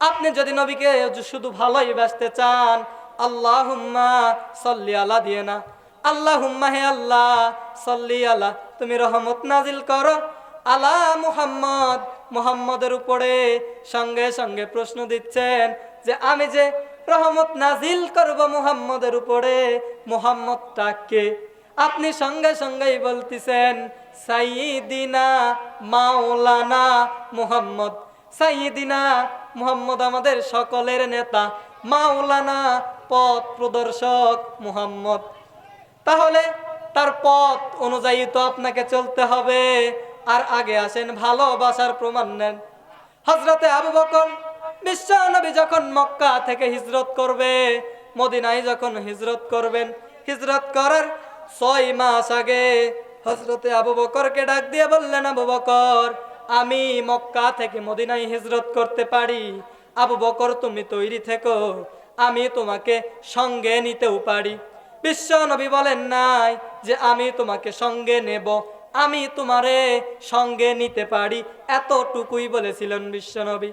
আপনি যদি নবীকে শুধু ভালোই বাসতে চান, আল্লাহুম্মা সাল্লি আলা দিয়ে না, আল্লাহুম্মা হে আল্লাহ সাল্লি আলা, তুমি রহমত নাজিল করো আলা মুহাম্মদ, মুহাম্মদের উপরে। সঙ্গে সঙ্গে প্রশ্ন দিচ্ছেন যে আমি যে রহমত নাজিল করব মুহাম্মদের উপরে, মুহাম্মদটা কে? আপনি সঙ্গে সঙ্গেই বলতেছেন সাইয়্যিদিনা মাওলানা মুহাম্মদ। সাইয়্যিদিনা মুহাম্মদ আমাদের সকলের নেতা, মাওলানা পথ প্রদর্শক মুহাম্মদ। তাহলে তার পথ অনুযায়ী তো আপনাকে চলতে হবে। আর আগে আসেন ভালোবাসার প্রমাণ নেন। হযরতে আবু বকর বিশ্ব নবী যখন মক্কা থেকে হিজরত করবে, মদিনায় যখন হিজরত করবেন, হিজরত করার 6 মাস আগে হযরতে আবু বকরকে ডাক দিয়ে বললেন, আবু বকর, আমি মক্কা থেকে মদিনায় হিজরত করতে পারি। আবু বকর তুমি তৈরি থেকো, আমি তোমাকে সঙ্গে নিতেও পারি। বিশ্ব নবী বলেন নাই যে আমি তোমাকে সঙ্গে নেব, আমি তোমারে সঙ্গে নিতে পারি, এতটুকুই বলেছিলেন বিশ্বনবী।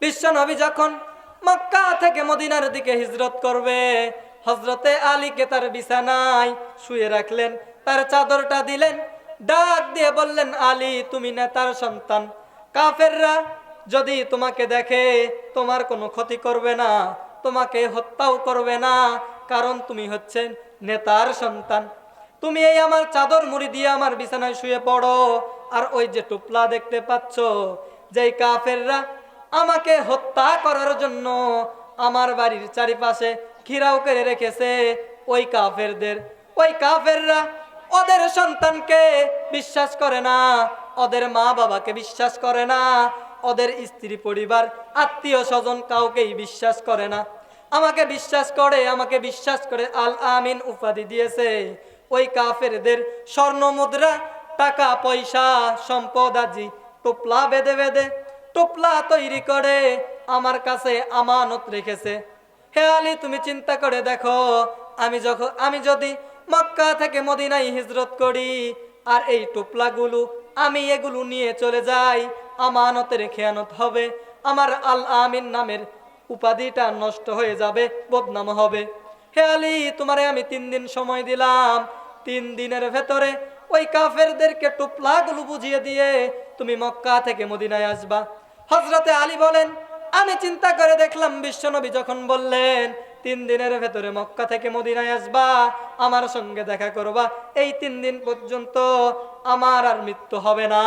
বিশ্বনবী যখন মক্কা থেকে মদিনার দিকে হিজরত করবে, হযরতে আলীকে তার বিছানায় শুয়ে রাখলেন, তার চাদরটা দিলেন, ডাক দিয়ে বললেন, আলী তুমি নেতার সন্তান, কাফেররা যদি তোমাকে দেখে তোমার কোনো ক্ষতি করবে না, তোমাকে হত্যাও করবে না, কারণ তুমি হচ্ছেন নেতার সন্তান। তুমি এই আমার চাদর মুড়ি দিয়ে আমার বিছানায় শুয়ে পড়ো। আর ওই যে টুপলা দেখতে পাচ্ছ, যেই কাফেররা আমাকে হত্যা করার জন্য আমার বাড়ির চারিপাশে ঘিরাও করে রেখেছে, ওই কাফেররা ওদের সন্তানকে বিশ্বাস করে না, ওদের মা বাবাকে বিশ্বাস করে না, ওদের স্ত্রী পরিবার আত্মীয় স্বজন কাউকেই বিশ্বাস করে না। আমাকে বিশ্বাস করে আল আমিন উপাধি দিয়েছে। ওই কাফেরদের স্বর্ণ মুদ্রা, টাকা পয়সা, সম্পদ আজি টোপলা বেঁধে বেঁধে টোপলা তৈরি করে আমার কাছে আমানত রেখেছে। হে আলী তুমি চিন্তা করে দেখো, আমি যদি মক্কা থেকে মদিনায় হিজরত করি আর এই টোপলাগুলো আমি এগুলো নিয়ে চলে যাই, আমানতের খেয়ানত হবে, আমার আল আমিন নামের উপাধিটা নষ্ট হয়ে যাবে, বদনাম হবে। হে আলী তোমারে আমি 3 দিন সময় দিলাম, 3 দিনের ভেতরে ওই কাফেরদেরকে টোপলাগুলো বুঝিয়ে দিয়ে তুমি মক্কা থেকে মদিনায় আসবা। হযরতে আলী বলেন, আমি চিন্তা করে দেখলাম বিশ্বনবী যখন বললেন 3 দিনের ভেতরে মক্কা থেকে মদিনায় আসবা, আমার সঙ্গে দেখা করবা, এই 3 দিন পর্যন্ত আমার আর মৃত্যু হবে না।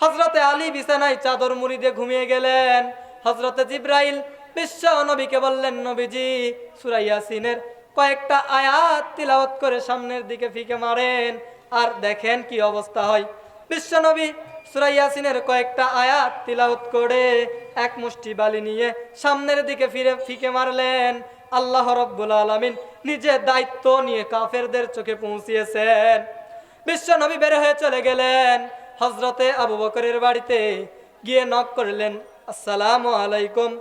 হযরতে আলী বিছানায় চাদর মুড়ি দিয়ে ঘুমিয়ে গেলেন। হযরতে জিবরাইল বিশ্ব নবীকে বললেন, নবীজি সূরা ইয়াসিনের কয়েকটা আয়াত তিলাওয়াত করে সামনের দিকে ফিকে মারেন, আর দেখেন কি অবস্থা হয়। বিশ্ব নবী সূরা ইয়াসিনের কয়েকটা আয়াত তিলাওয়াত করে এক মুষ্টি বালি নিয়ে সামনের দিকে ফিকে মারলেন। আল্লাহ রাব্বুল আলামিন নিজে দায়িত্ব নিয়ে কাফেরদের চোখে পৌঁছিয়েছেন। বিশ্ব নবী বের হয়ে চলে গেলেন হযরতে আবু বকরের বাড়িতে, গিয়ে নক করলেন, আসসালামু আলাইকুম।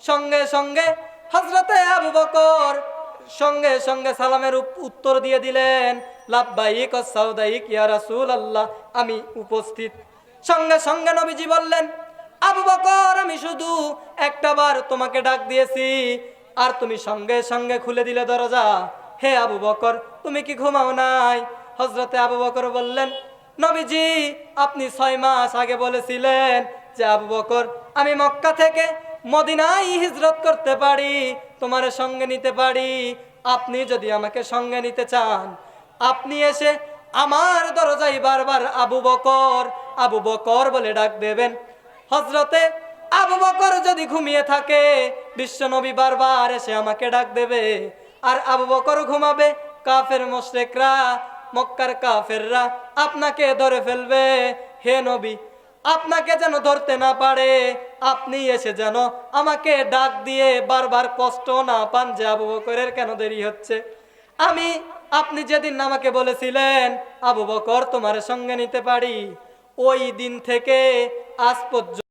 সঙ্গে সঙ্গে হযরতে আবু বকর সঙ্গে সঙ্গে সালামের উত্তর দিয়ে দিলেন, লাব্বাইক ওয়া সাউদাইক ইয়া রাসূলুল্লাহ, আমি উপস্থিত। সঙ্গে সঙ্গে নবীজি বললেন, আবু বকর আমি শুধু একটা বার তোমাকে ডাক দিয়েছি আর তুমি সঙ্গে সঙ্গে খুলে দিলে দরজা। হে আবু বকর তুমি কি ঘুমাও নাই? হযরতে আবু বকর বললেন, নবীজি আপনি 6 মাস আগে বলেছিলেন যে আবু বকর আমি মক্কা থেকে মদিনায় হিজরত করতে পারি, তোমার সঙ্গে নিতে পারি। আপনি যদি আমাকে সঙ্গে নিতে চান, আপনি এসে আমার দরজায় বারবার আবু বকর আবু বকর বলে ডাক দেবেন। হযরতে আবু বকর যদি ঘুমিয়ে থাকে, বিশ্বনবী বারবার এসে আমাকে ডাক দেবে, আর আবু বকর ঘুমাবে, কাফের মুশরিকরা মক্কার কাফেররা আপনাকে ধরে ফেলবে। হে নবী আপনাকে যেন ধরতে না পারে, আপনি এসে যেন আমাকে ডাক দিয়ে বারবার কষ্ট না পান যে আবু বকরের কেন দেরি হচ্ছে। আপনি যেদিন আমাকে বলেছিলেন আবু বকর তোমার সঙ্গে নিতে পারি, ওই দিন থেকে আজ পর্যন্ত